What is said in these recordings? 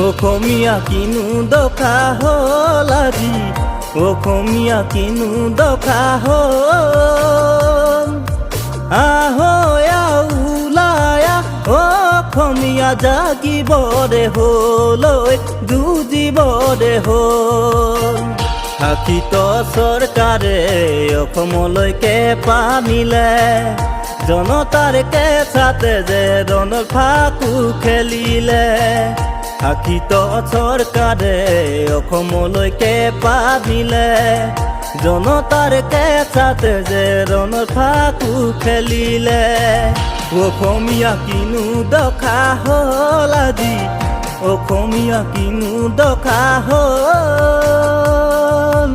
অসমীয়া কিনো দখা হ'ল আজি, অসমীয়া কিনো দখা হ'ল। আহয়া ওলায়া অসমীয়া জাগিবৰে হ'ল, যুঁজিবৰে হ'ল। শাসিত চৰকাৰে অসমলৈকে পানীলে, জনতাৰ কেঁচাতে যে ৰণৰ ফাকু খেলিলে। শাসিত চৰকাৰে অসমলৈকে পানীলে, জনতাৰ কেঁচাতে যে ৰণৰ ফাকু খেলিলে। অসমীয়া কিনো দখা হ'ল আজি, অসমীয়া কিনো দখা হ'ল।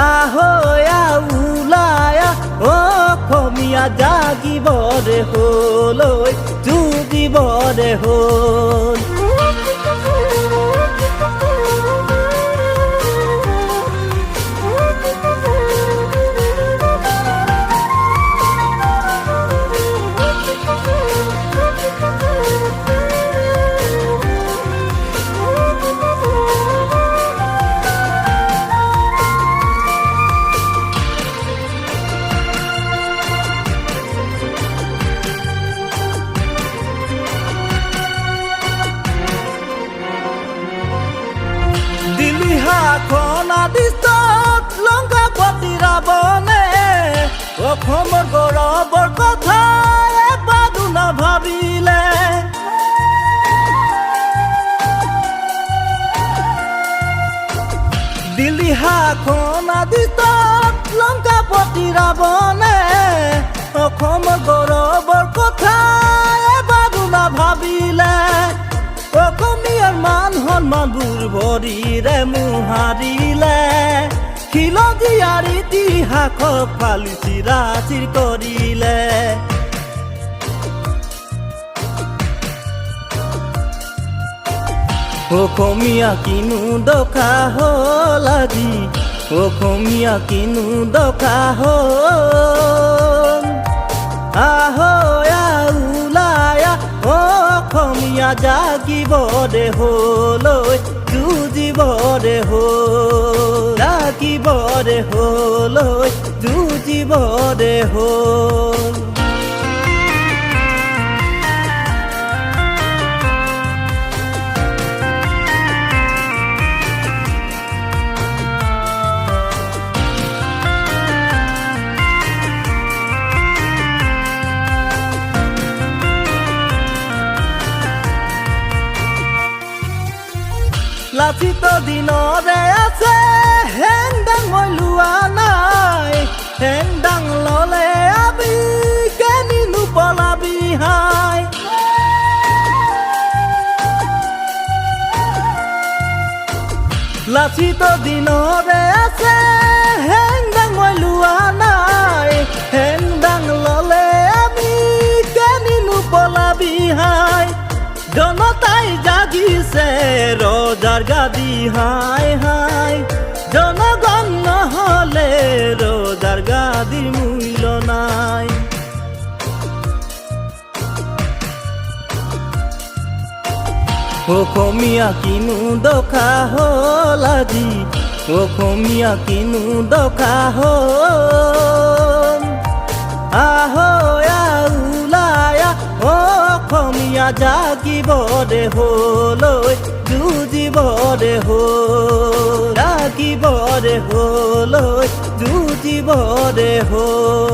আহয়া ওলায়া অসমীয়া জাগিবৰে হ'ল, যুঁজিবৰে হ'ল। দিলিহাখন আদিষ্টত লংকা পতি ৰাৱণে, অসমৰ গৌৰৱৰ কথা এবাৰো নাভাবিলে। দিলিহাখন আদিষ্টত লংকা পতি ৰাৱণে, অসমৰ গৌৰৱৰ কথা এবাৰো নাভাবিলে। অসমীয়াৰ মান সন্মানবোৰ ভৰিৰে মোহাৰিলে, খিলঞ্জীয়াৰ ইতিহাসক ফালি চিৰাচিৰ কৰিলে। অসমীয়া কিনো দখা হ'ল আজি, অসমীয়া কিনো দখা হ'ল। আহয়া ওলায়া অসমীয়া জাগিবৰে হ'ল, যুঁজিবৰে হ'ল। জাগিবৰে হ'ল, যুঁজিবৰে হ'ল। লাচিত দিনৰে আছে হেংদাং মই লোৱা নাই, হেংদাং ল'লে আমি কেনিনো পলাবি হাই। লাচিত দিনৰে আছে হেংদাং মই লোৱা নাই, হেংদাং ল'লে আমি কেনিনো পলাবি হাই। জনতাই জাগিছে ৰজাৰ গাদী হাই হাই, জনগণ নহ'লে ৰজাৰ গাদীৰ মূল্য নাই। অসমীয়া কিনো দখা হ'ল আজি, অসমীয়া কিনো দখা হ'ল। আহয়া ওলায়া অসমীয়া জাগিবৰে হ'ল, যুঁজিবৰে হ'ল। জাগিবৰে হ'ল, যুঁজিবৰে হ'ল।